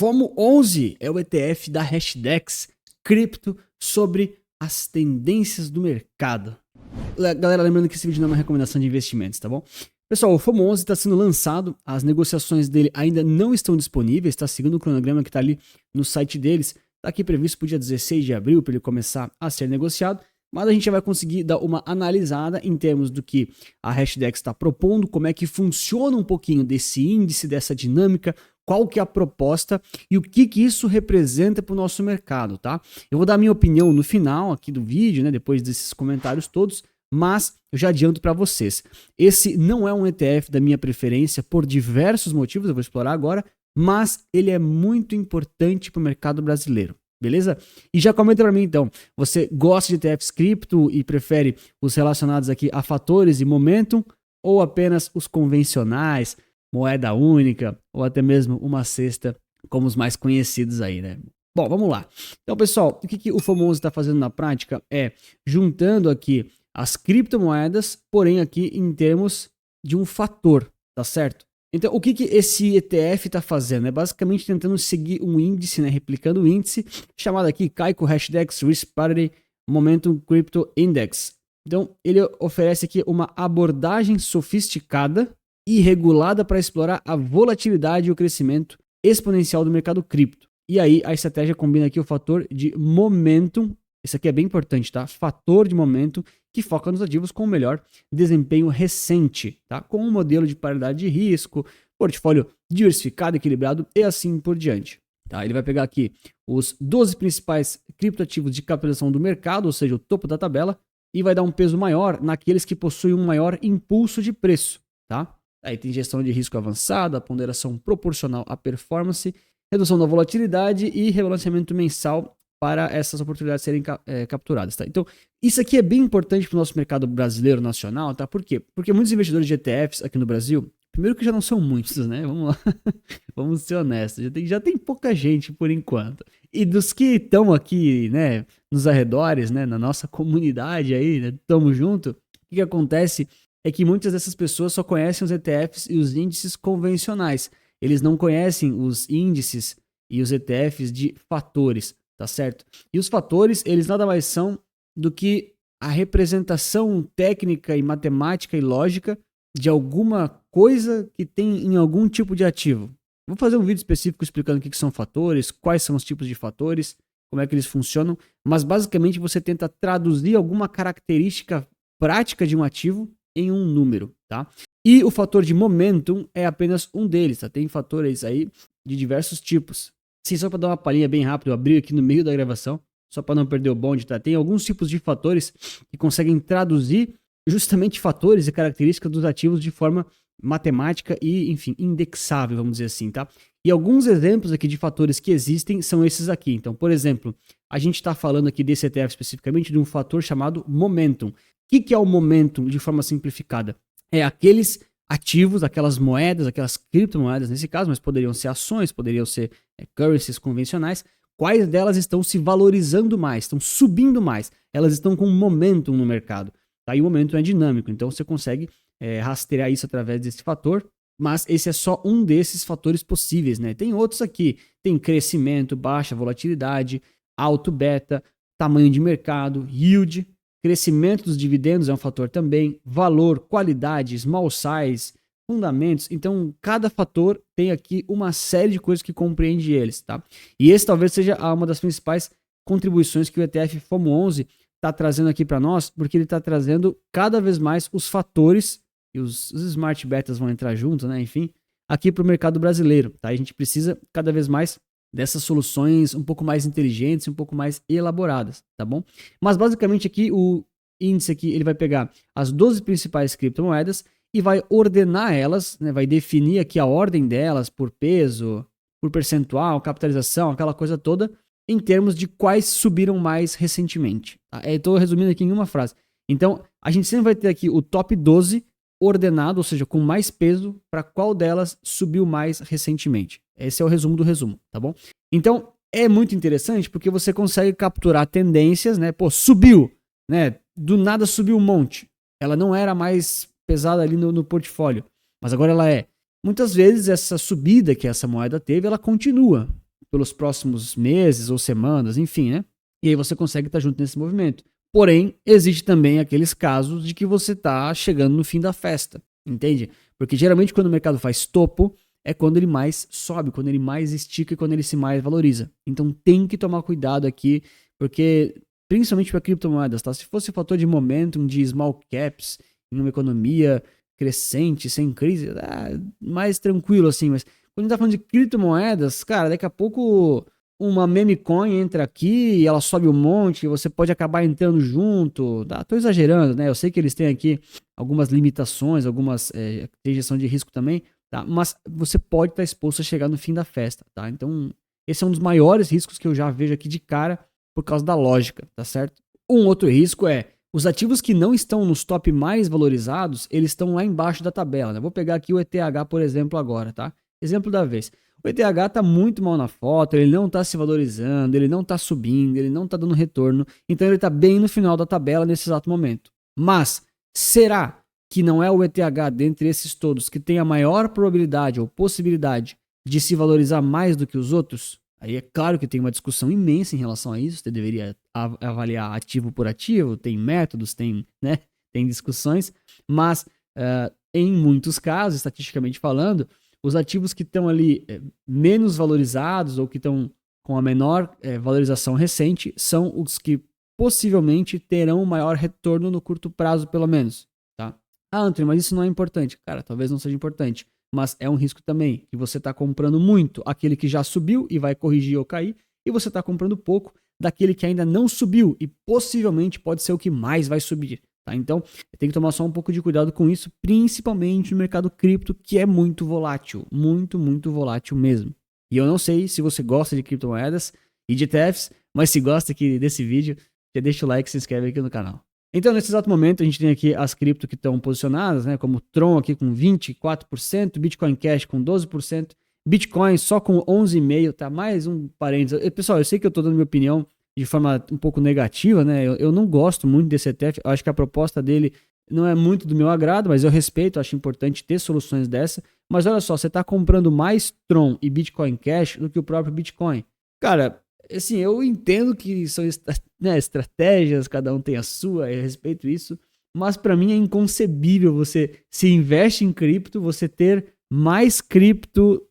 FOMO11 é o ETF da Hashdex Cripto sobre as tendências do mercado. Galera, lembrando que esse vídeo não é uma recomendação de investimentos, tá bom? Pessoal, o FOMO11 está sendo lançado, as negociações dele ainda não estão disponíveis, está seguindo o cronograma que está ali no site deles. Está aqui previsto para o dia 16 de abril para ele começar a ser negociado, mas a gente já vai conseguir dar uma analisada em termos do que a Hashdex está propondo, como é que funciona um pouquinho desse índice, dessa dinâmica, qual que é a proposta e o que isso representa para o nosso mercado, tá? Eu vou dar a minha opinião no final aqui do vídeo, né, depois desses comentários todos, mas eu já adianto para vocês. Esse não é um ETF da minha preferência por diversos motivos, eu vou explorar agora, mas ele é muito importante para o mercado brasileiro, beleza? E já comenta para mim então, você gosta de ETFs cripto e prefere os relacionados aqui a fatores e momentum ou apenas os convencionais, moeda única ou até mesmo uma cesta como os mais conhecidos aí, né? Bom, vamos lá. Então, pessoal, o que o FOMO11 está fazendo na prática é juntando aqui as criptomoedas, porém aqui em termos de um fator, tá certo? Então, o que esse ETF está fazendo? É basicamente tentando seguir um índice, né, replicando o índice, chamado aqui Kaiko Hashdex Risk Parity Momentum Crypto Index. Então, ele oferece aqui uma abordagem sofisticada e regulada para explorar a volatilidade e o crescimento exponencial do mercado cripto. E aí, a estratégia combina aqui o fator de momentum, isso aqui é bem importante, tá? Fator de momentum, que foca nos ativos com o melhor desempenho recente, tá? Com um modelo de paridade de risco, portfólio diversificado, equilibrado e assim por diante, tá? Ele vai pegar aqui os 12 principais criptoativos de capitalização do mercado, ou seja, o topo da tabela, e vai dar um peso maior naqueles que possuem um maior impulso de preço, tá? Aí tem gestão de risco avançada, ponderação proporcional à performance, redução da volatilidade e rebalanceamento mensal para essas oportunidades serem capturadas, tá? Então, isso aqui é bem importante para o nosso mercado brasileiro nacional, tá? Por quê? Porque muitos investidores de ETFs aqui no Brasil, primeiro que já não são muitos, né? Vamos lá, vamos ser honestos, já tem pouca gente por enquanto. E dos que estão aqui, né, nos arredores, né, na nossa comunidade aí, né, tamo junto, o que acontece é que muitas dessas pessoas só conhecem os ETFs e os índices convencionais. Eles não conhecem os índices e os ETFs de fatores, tá certo? E os fatores, eles nada mais são do que a representação técnica e matemática e lógica de alguma coisa que tem em algum tipo de ativo. Vou fazer um vídeo específico explicando o que são fatores, quais são os tipos de fatores, como é que eles funcionam, mas basicamente você tenta traduzir alguma característica prática de um ativo em um número, tá? E o fator de momentum é apenas um deles, tá? Tem fatores aí de diversos tipos. Sim, só para dar uma palhinha bem rápido, eu abri aqui no meio da gravação, só para não perder o bonde, tá? Tem alguns tipos de fatores que conseguem traduzir justamente fatores e características dos ativos de forma matemática e, enfim, indexável, vamos dizer assim, tá? E alguns exemplos aqui de fatores que existem são esses aqui. Então, por exemplo, a gente está falando aqui desse ETF especificamente de um fator chamado momentum. O que é o momentum de forma simplificada? É aqueles ativos, aquelas moedas, aquelas criptomoedas nesse caso, mas poderiam ser ações, poderiam ser currencies convencionais, quais delas estão se valorizando mais, estão subindo mais, elas estão com momentum no mercado. Tá? E o momentum é dinâmico, então você consegue rastrear isso através desse fator, mas esse é só um desses fatores possíveis, né? Tem outros aqui, tem crescimento, baixa volatilidade, alto beta, tamanho de mercado, yield, crescimento dos dividendos é um fator também, valor, qualidade, small size, fundamentos. Então, cada fator tem aqui uma série de coisas que compreende eles, tá? E esse talvez seja uma das principais contribuições que o ETF FOMO11 está trazendo aqui para nós, porque ele está trazendo cada vez mais os fatores, e os smart betas vão entrar junto, né? Enfim, aqui para o mercado brasileiro, tá? A gente precisa cada vez mais dessas soluções um pouco mais inteligentes, um pouco mais elaboradas, tá bom? Mas basicamente aqui o índice aqui, ele vai pegar as 12 principais criptomoedas e vai ordenar elas, né? Vai definir aqui a ordem delas por peso, por percentual, capitalização, aquela coisa toda, em termos de quais subiram mais recentemente. Tá? Eu estou resumindo aqui em uma frase. Então, a gente sempre vai ter aqui o top 12 ordenado, ou seja, com mais peso, para qual delas subiu mais recentemente. Esse é o resumo do resumo, tá bom? Então, é muito interessante porque você consegue capturar tendências, né? Pô, subiu, né? Do nada subiu um monte. Ela não era mais pesada ali no portfólio, mas agora ela é. Muitas vezes essa subida que essa moeda teve, ela continua. pelos próximos meses ou semanas, enfim, né? E aí você consegue estar junto nesse movimento. Porém, existe também aqueles casos de que você está chegando no fim da festa, entende? Porque geralmente quando o mercado faz topo, é quando ele mais sobe, quando ele mais estica e quando ele se mais valoriza. Então tem que tomar cuidado aqui, porque principalmente para criptomoedas, tá? Se fosse fator de momentum, de small caps, em uma economia crescente, sem crise, mais tranquilo assim, mas quando a gente tá falando de criptomoedas, cara, daqui a pouco uma meme coin entra aqui e ela sobe um monte, você pode acabar entrando junto, tá? Tô exagerando, né? Eu sei que eles têm aqui algumas limitações, algumas tem gestão de risco também, tá? Mas você pode estar exposto a chegar no fim da festa, tá? Então, esse é um dos maiores riscos que eu já vejo aqui de cara por causa da lógica, tá certo? Um outro risco é os ativos que não estão nos top mais valorizados, eles estão lá embaixo da tabela, né? Vou pegar aqui o ETH, por exemplo, agora, tá? Exemplo da vez. O ETH está muito mal na foto, ele não está se valorizando, ele não está subindo, ele não está dando retorno, então ele está bem no final da tabela nesse exato momento. Mas será que não é o ETH dentre esses todos que tem a maior probabilidade ou possibilidade de se valorizar mais do que os outros? Aí é claro que tem uma discussão imensa em relação a isso, você deveria avaliar ativo por ativo, tem métodos, tem discussões, mas em muitos casos, estatisticamente falando, os ativos que estão ali menos valorizados ou que estão com a menor valorização recente são os que possivelmente terão maior retorno no curto prazo, pelo menos. Tá? Anthony, mas isso não é importante. Cara, talvez não seja importante, mas é um risco também, que você está comprando muito aquele que já subiu e vai corrigir ou cair, e você está comprando pouco daquele que ainda não subiu e possivelmente pode ser o que mais vai subir. Tá? Então, tem que tomar só um pouco de cuidado com isso, principalmente no mercado cripto, que é muito volátil, muito, muito volátil mesmo. E eu não sei se você gosta de criptomoedas e de ETFs, mas se gosta aqui desse vídeo, já deixa o like e se inscreve aqui no canal. Então, nesse exato momento, a gente tem aqui as cripto que estão posicionadas, né, como Tron aqui com 24%, Bitcoin Cash com 12%, Bitcoin só com 11,5%, tá? Mais um parênteses. Pessoal, eu sei que eu estou dando minha opinião de forma um pouco negativa, né? Eu não gosto muito desse ETF, eu acho que a proposta dele não é muito do meu agrado, mas eu respeito, acho importante ter soluções dessa. Mas olha só, você está comprando mais Tron e Bitcoin Cash do que o próprio Bitcoin. Cara, assim, eu entendo que são estratégias, cada um tem a sua, eu respeito isso, mas para mim é inconcebível você se investe em cripto, você ter mais cripto,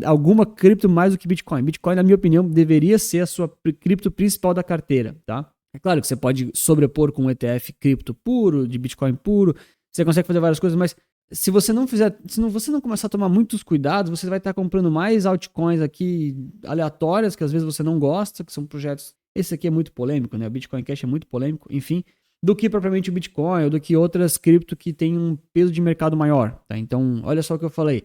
alguma cripto mais do que Bitcoin. Bitcoin, na minha opinião, deveria ser a sua cripto principal da carteira, tá? É claro que você pode sobrepor com um ETF cripto puro, de Bitcoin puro, você consegue fazer várias coisas, mas se você não fizer, se você não começar a tomar muitos cuidados, você vai estar comprando mais altcoins aqui aleatórias, que às vezes você não gosta, que são projetos. Esse aqui é muito polêmico, né? O Bitcoin Cash é muito polêmico, enfim, do que propriamente o Bitcoin ou do que outras cripto que tem um peso de mercado maior, tá? Então, olha só o que eu falei.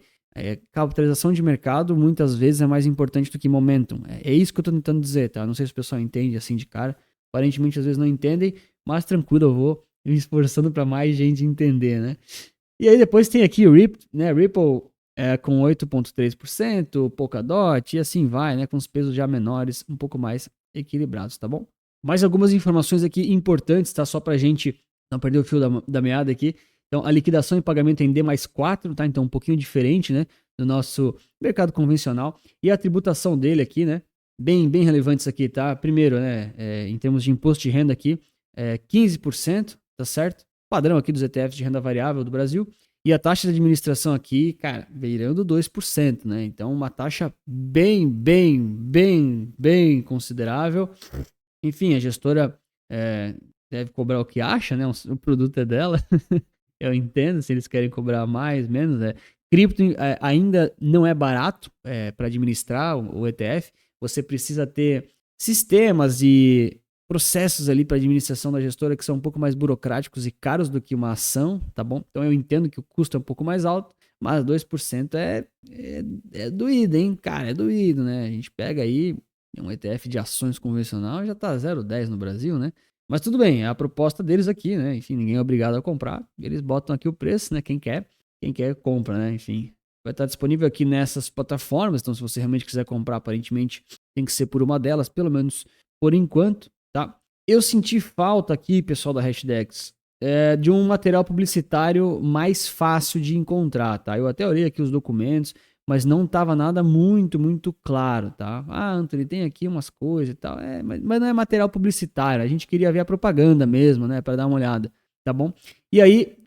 Capitalização de mercado muitas vezes é mais importante do que momentum. É isso que eu tô tentando dizer, tá? Não sei se o pessoal entende assim de cara. Aparentemente às vezes não entendem, mas tranquilo, eu vou me esforçando para mais gente entender, né? E aí depois tem aqui o Ripple, né? Ripple com 8,3%, Polkadot e assim vai, né? Com os pesos já menores, um pouco mais equilibrados, tá bom? Mais algumas informações aqui importantes, tá? Só pra gente não perder o fio da meada aqui. Então, a liquidação e pagamento em D+4, tá? Então, um pouquinho diferente, né? Do nosso mercado convencional. E a tributação dele aqui, né? Bem relevante isso aqui, tá? Primeiro, né? Em termos de imposto de renda aqui, 15%, tá certo? Padrão aqui dos ETFs de renda variável do Brasil. E a taxa de administração aqui, cara, beirando 2%, né? Então, uma taxa bem considerável. Enfim, a gestora deve cobrar o que acha, né? O produto é dela. Eu entendo se eles querem cobrar mais, menos. Cripto ainda não é barato para administrar o ETF. Você precisa ter sistemas e processos ali para administração da gestora que são um pouco mais burocráticos e caros do que uma ação, tá bom? Então eu entendo que o custo é um pouco mais alto, mas 2% é doído, hein? Cara, é doído, né? A gente pega aí um ETF de ações convencional, já tá 0,10 no Brasil, né? Mas tudo bem, é a proposta deles aqui, né? Enfim, ninguém é obrigado a comprar. Eles botam aqui o preço, né? Quem quer compra, né? Enfim, vai estar disponível aqui nessas plataformas. Então, se você realmente quiser comprar, aparentemente tem que ser por uma delas, pelo menos por enquanto, tá? Eu senti falta aqui, pessoal da Hashdex, de um material publicitário mais fácil de encontrar, tá? Eu até olhei aqui os documentos, mas não tava nada muito claro, tá? Ah, Anthony, tem aqui umas coisas e tal, mas não é material publicitário, a gente queria ver a propaganda mesmo, né, para dar uma olhada, tá bom? E aí,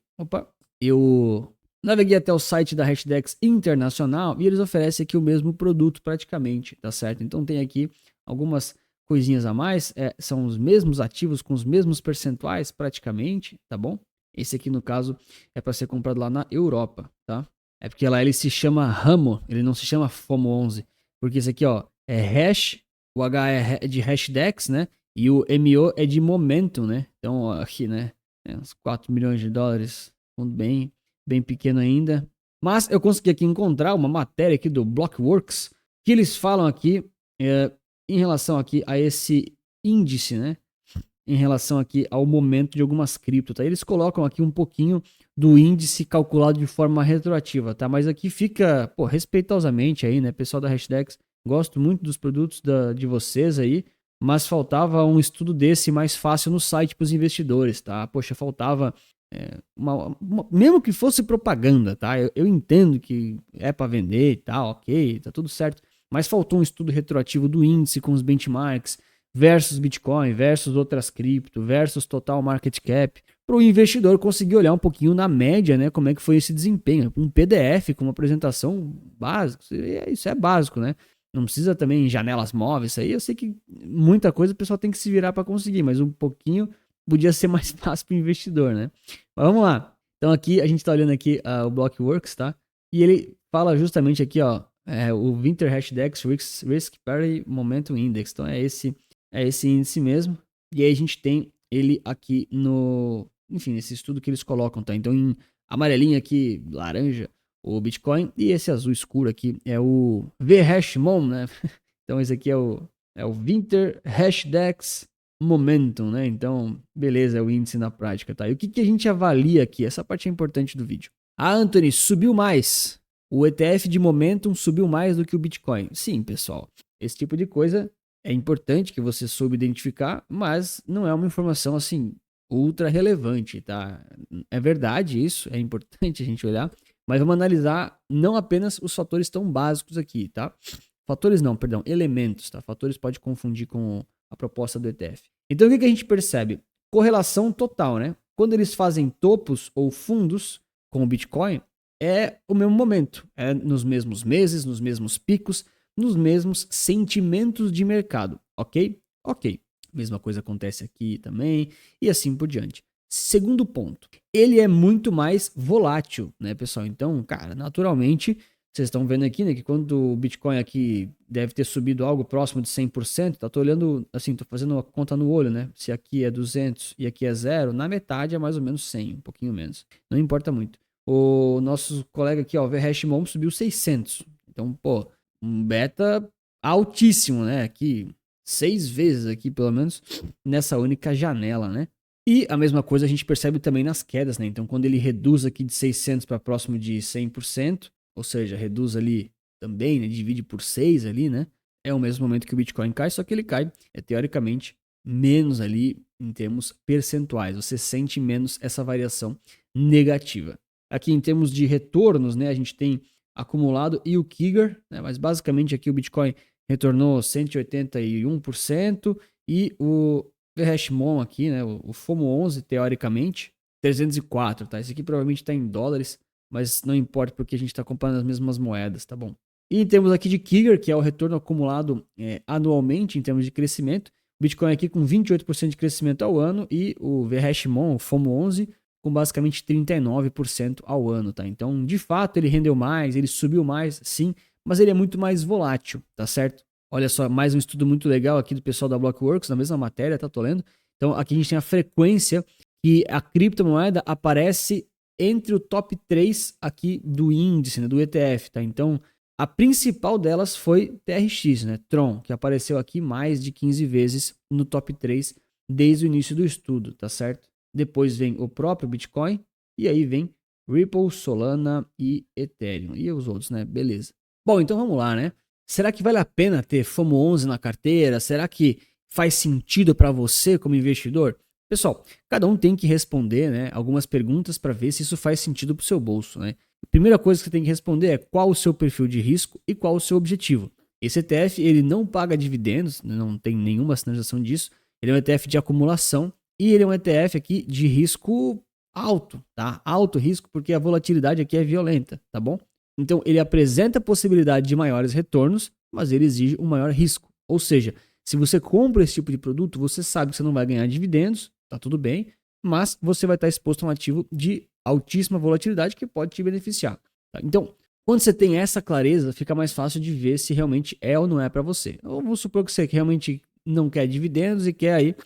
eu naveguei até o site da Hashdex Internacional e eles oferecem aqui o mesmo produto praticamente, tá certo? Então tem aqui algumas coisinhas a mais, são os mesmos ativos com os mesmos percentuais praticamente, tá bom? Esse aqui no caso é para ser comprado lá na Europa, tá? É porque lá ele se chama Ramo, ele não se chama FOMO11, porque esse aqui ó, é hash, o H é de Hashdex, né? E o MO é de Momentum, né? Então ó, aqui, né? Uns 4 milhões de dólares, fundo bem pequeno ainda. Mas eu consegui aqui encontrar uma matéria aqui do Blockworks, que eles falam aqui em relação aqui a esse índice, né? Em relação aqui ao momento de algumas criptos, tá? Eles colocam aqui um pouquinho do índice calculado de forma retroativa, tá? Mas aqui fica, pô, respeitosamente aí, né? Pessoal da Hashdex, gosto muito dos produtos de vocês aí, mas faltava um estudo desse mais fácil no site para os investidores, tá? Poxa, faltava mesmo que fosse propaganda, tá? Eu entendo que é para vender e tal, ok, tá tudo certo, mas faltou um estudo retroativo do índice com os benchmarks, versus Bitcoin, versus outras cripto, versus total market cap, para o investidor conseguir olhar um pouquinho na média, né, como é que foi esse desempenho. Um PDF com uma apresentação básica, isso é básico, né? Não precisa também em janelas móveis, isso aí eu sei que muita coisa o pessoal tem que se virar para conseguir, mas um pouquinho podia ser mais fácil para o investidor, né? Mas vamos lá. Então aqui a gente está olhando aqui o Blockworks, tá? E ele fala justamente aqui, ó, o Winter Hashdex Risk Parity Momentum Index. Então é esse índice mesmo. E aí a gente tem ele aqui enfim, nesse estudo que eles colocam, tá? Então em amarelinho aqui, laranja, o Bitcoin, e esse azul escuro aqui é o VHashMom, né? Então esse aqui é o Winter Hashdex Momentum, né? Então, beleza, é o índice na prática, tá? E o que a gente avalia aqui? Essa parte é importante do vídeo. Anthony, subiu mais. O ETF de Momentum subiu mais do que o Bitcoin. Sim, pessoal. Esse tipo de coisa é importante que você soube identificar, mas não é uma informação assim ultra relevante, tá? É verdade isso, é importante a gente olhar, mas vamos analisar não apenas os fatores tão básicos aqui, tá? Fatores não, perdão, elementos, tá? Fatores pode confundir com a proposta do ETF. Então o que a gente percebe? Correlação total, né? Quando eles fazem topos ou fundos com o Bitcoin, é o mesmo momento, é nos mesmos meses, nos mesmos picos, nos mesmos sentimentos de mercado, ok? Ok. Mesma coisa acontece aqui também e assim por diante. Segundo ponto, ele é muito mais volátil, né, pessoal? Então, cara, naturalmente, vocês estão vendo aqui, né, que quando o Bitcoin aqui deve ter subido algo próximo de 100%, tô olhando, assim, tô fazendo uma conta no olho, né? Se aqui é 200 e aqui é 0, na metade é mais ou menos 100, um pouquinho menos. Não importa muito. O nosso colega aqui, ó, o VHashMom subiu 600. Então, pô, um beta altíssimo, né? Aqui, 6 vezes aqui, pelo menos, nessa única janela, né? E a mesma coisa a gente percebe também nas quedas, né? Então, quando ele reduz aqui de 600 para próximo de 100%, ou seja, reduz ali também, né? Divide por 6 ali, né? É o mesmo momento que o Bitcoin cai, só que ele cai, teoricamente, menos ali em termos percentuais. Você sente menos essa variação negativa. Aqui em termos de retornos, né? A gente tem acumulado e o Kiger, né? Mas basicamente aqui o Bitcoin retornou 181% e o VHashMom aqui, né? O FOMO11, teoricamente, 304, tá? Esse aqui provavelmente está em dólares, mas não importa porque a gente está comparando as mesmas moedas, tá bom? E temos aqui de Kiger, que é o retorno acumulado anualmente em termos de crescimento. Bitcoin aqui com 28% de crescimento ao ano e o VHashMom, o FOMO11, com basicamente 39% ao ano, tá? Então, de fato, ele rendeu mais, ele subiu mais, sim, mas ele é muito mais volátil, tá certo? Olha só, mais um estudo muito legal aqui do pessoal da Blockworks, na mesma matéria, tá? Tô lendo. Então, aqui a gente tem a frequência que a criptomoeda aparece entre o top 3 aqui do índice, né, do ETF, tá? Então, a principal delas foi TRX, né, Tron, que apareceu aqui mais de 15 vezes no top 3 desde o início do estudo, tá certo? Depois vem o próprio Bitcoin e aí vem Ripple, Solana e Ethereum. E os outros, né? Beleza. Bom, então vamos lá, né? Será que vale a pena ter FOMO11 na carteira? Será que faz sentido para você como investidor? Pessoal, cada um tem que responder, né, algumas perguntas para ver se isso faz sentido para o seu bolso, né? A primeira coisa que você tem que responder é qual o seu perfil de risco e qual o seu objetivo. Esse ETF, ele não paga dividendos, não tem nenhuma sinalização disso. Ele é um ETF de acumulação e ele é um ETF aqui de risco alto, tá? Alto risco porque a volatilidade aqui é violenta, tá bom? Então, ele apresenta a possibilidade de maiores retornos, mas ele exige um maior risco. Ou seja, se você compra esse tipo de produto, você sabe que você não vai ganhar dividendos, tá tudo bem, mas você vai estar exposto a um ativo de altíssima volatilidade que pode te beneficiar. Tá? Então, quando você tem essa clareza, fica mais fácil de ver se realmente é ou não é para você. Ou vamos supor que você realmente não quer dividendos e quer aí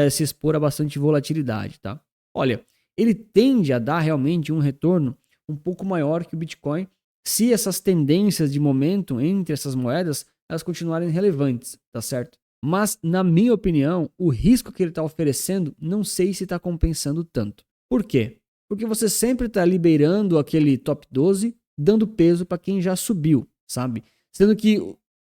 se expor a bastante volatilidade, tá? Olha, ele tende a dar realmente um retorno um pouco maior que o Bitcoin se essas tendências de momento entre essas moedas elas continuarem relevantes, tá certo? Mas, na minha opinião, o risco que ele está oferecendo, não sei se está compensando tanto. Por quê? Porque você sempre está liberando aquele top 12, dando peso para quem já subiu, sabe? Sendo que,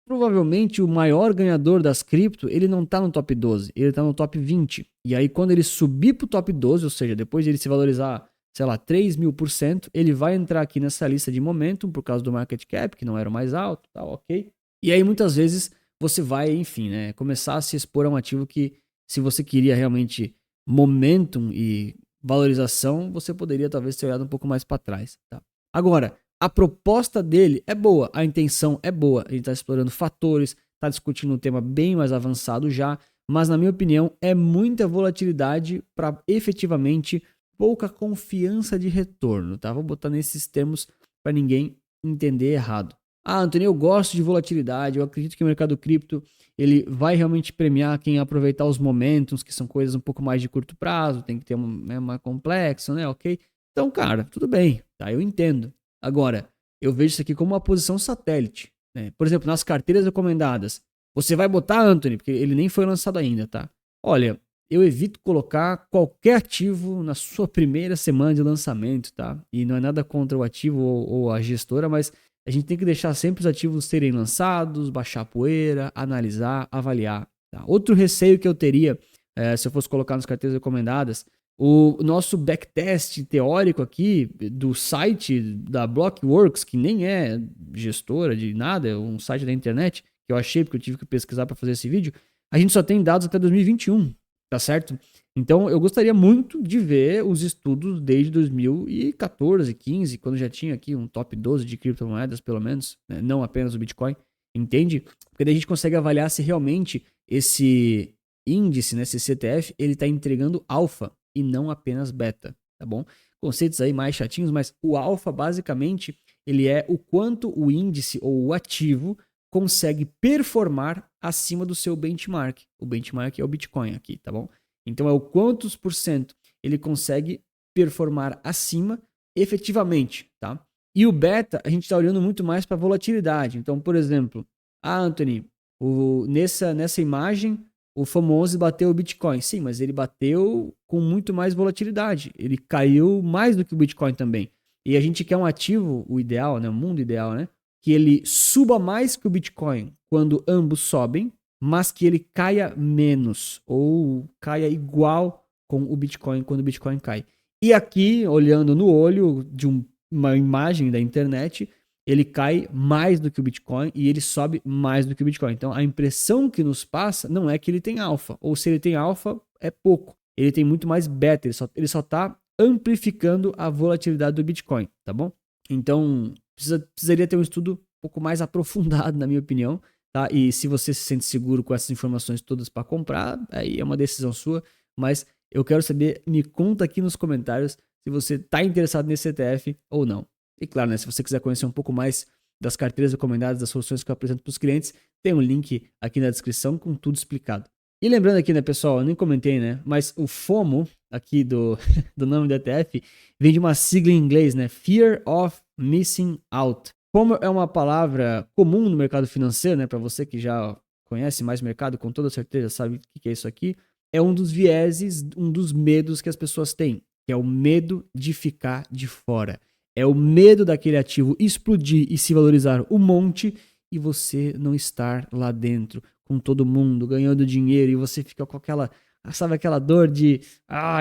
provavelmente, o maior ganhador das cripto, ele não está no top 12, ele está no top 20. E aí, quando ele subir para o top 12, ou seja, depois de ele se valorizar, sei lá, 3.000%, ele vai entrar aqui nessa lista de momentum, por causa do market cap, que não era o mais alto, tá, ok? E aí, muitas vezes, você vai, enfim, né, começar a se expor a um ativo que, se você queria realmente momentum e valorização, você poderia talvez ter olhado um pouco mais para trás. Tá? Agora, a proposta dele é boa, a intenção é boa, a gente está explorando fatores, está discutindo um tema bem mais avançado já, mas na minha opinião é muita volatilidade para efetivamente pouca confiança de retorno, tá? Vou botar nesses termos para ninguém entender errado. Ah, Antônio, eu gosto de volatilidade, eu acredito que o mercado cripto ele vai realmente premiar quem aproveitar os momentos, que são coisas um pouco mais de curto prazo, tem que ter uma complexo, né, ok? Então, cara, tudo bem, tá? Eu entendo. Agora, eu vejo isso aqui como uma posição satélite, né? Por exemplo, nas carteiras recomendadas, você vai botar, Anthony, porque ele nem foi lançado ainda, tá? Olha, eu evito colocar qualquer ativo na sua primeira semana de lançamento, tá? E não é nada contra o ativo ou a gestora, mas a gente tem que deixar sempre os ativos serem lançados, baixar a poeira, analisar, avaliar. Tá? Outro receio que eu teria, se eu fosse colocar nas carteiras recomendadas, o nosso backtest teórico aqui do site da Blockworks, que nem é gestora de nada, é um site da internet, que eu achei porque eu tive que pesquisar para fazer esse vídeo, a gente só tem dados até 2021, tá certo? Então, eu gostaria muito de ver os estudos desde 2014, 15, quando já tinha aqui um top 12 de criptomoedas, pelo menos, né? Não apenas o Bitcoin, entende? Porque daí a gente consegue avaliar se realmente esse índice, né, esse CTF, ele está entregando alfa e não apenas beta, tá bom? Conceitos aí mais chatinhos, mas o alfa, basicamente, ele é o quanto o índice ou o ativo consegue performar acima do seu benchmark. O benchmark é o Bitcoin aqui, tá bom? Então é o quantos por cento ele consegue performar acima efetivamente, tá? E o beta, a gente está olhando muito mais para volatilidade. Então, por exemplo, Anthony, nessa imagem, o FOMO11 bateu o Bitcoin. Sim, mas ele bateu com muito mais volatilidade. Ele caiu mais do que o Bitcoin também. E a gente quer um ativo, o ideal, né? O mundo ideal, né? Que ele suba mais que o Bitcoin quando ambos sobem, mas que ele caia menos ou caia igual com o Bitcoin quando o Bitcoin cai. E aqui, olhando no olho de uma imagem da internet, ele cai mais do que o Bitcoin e ele sobe mais do que o Bitcoin. Então, a impressão que nos passa não é que ele tem alfa, ou se ele tem alfa, é pouco. Ele tem muito mais beta, ele só está amplificando a volatilidade do Bitcoin, tá bom? Então, precisaria ter um estudo um pouco mais aprofundado, na minha opinião, tá? E se você se sente seguro com essas informações todas para comprar, aí é uma decisão sua, mas eu quero saber, me conta aqui nos comentários se você está interessado nesse ETF ou não. E claro, né, se você quiser conhecer um pouco mais das carteiras recomendadas, das soluções que eu apresento para os clientes, tem um link aqui na descrição com tudo explicado. E lembrando aqui, né, pessoal, eu nem comentei, né, mas o FOMO aqui do nome do ETF vem de uma sigla em inglês, né, Fear of Missing Out. FOMO é uma palavra comum no mercado financeiro, né, para você que já conhece mais o mercado, com toda certeza sabe o que é isso aqui. É um dos vieses, um dos medos que as pessoas têm, que é o medo de ficar de fora. É o medo daquele ativo explodir e se valorizar um monte e você não estar lá dentro com todo mundo ganhando dinheiro e você fica com aquela, sabe, aquela dor de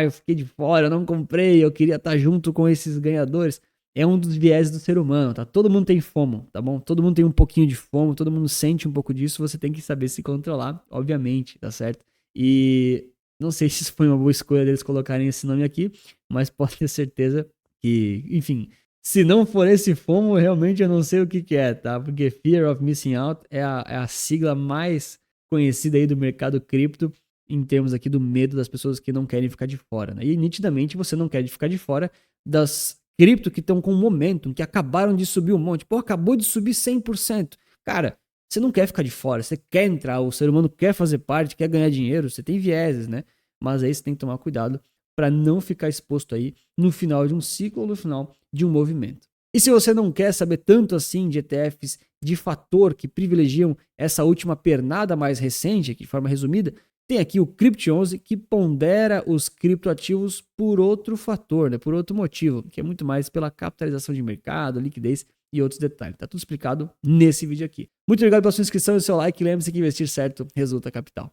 eu fiquei de fora, eu não comprei, eu queria estar junto com esses ganhadores. é um dos vieses do ser humano, tá? Todo mundo tem FOMO, tá bom? Todo mundo tem um pouquinho de FOMO, todo mundo sente um pouco disso, você tem que saber se controlar, obviamente, tá certo? E não sei se isso foi uma boa escolha deles colocarem esse nome aqui, mas pode ter certeza que, enfim, se não for esse FOMO, realmente eu não sei o que que é, tá? Porque Fear of Missing Out é a sigla mais conhecida aí do mercado cripto, em termos aqui do medo das pessoas que não querem ficar de fora, né? E nitidamente você não quer ficar de fora das cripto que estão com momentum, que acabaram de subir um monte. Pô, acabou de subir 100%. Cara, você não quer ficar de fora, você quer entrar, o ser humano quer fazer parte, quer ganhar dinheiro, você tem vieses, né? Mas aí você tem que tomar cuidado para não ficar exposto aí no final de um ciclo ou no final de um movimento. E se você não quer saber tanto assim de ETFs de fator que privilegiam essa última pernada mais recente, aqui de forma resumida, tem aqui o Crypto11 que pondera os criptoativos por outro fator, né? Por outro motivo, que é muito mais pela capitalização de mercado, liquidez e outros detalhes. Tá tudo explicado nesse vídeo aqui. Muito obrigado pela sua inscrição e seu like. Lembre-se que investir certo resulta capital.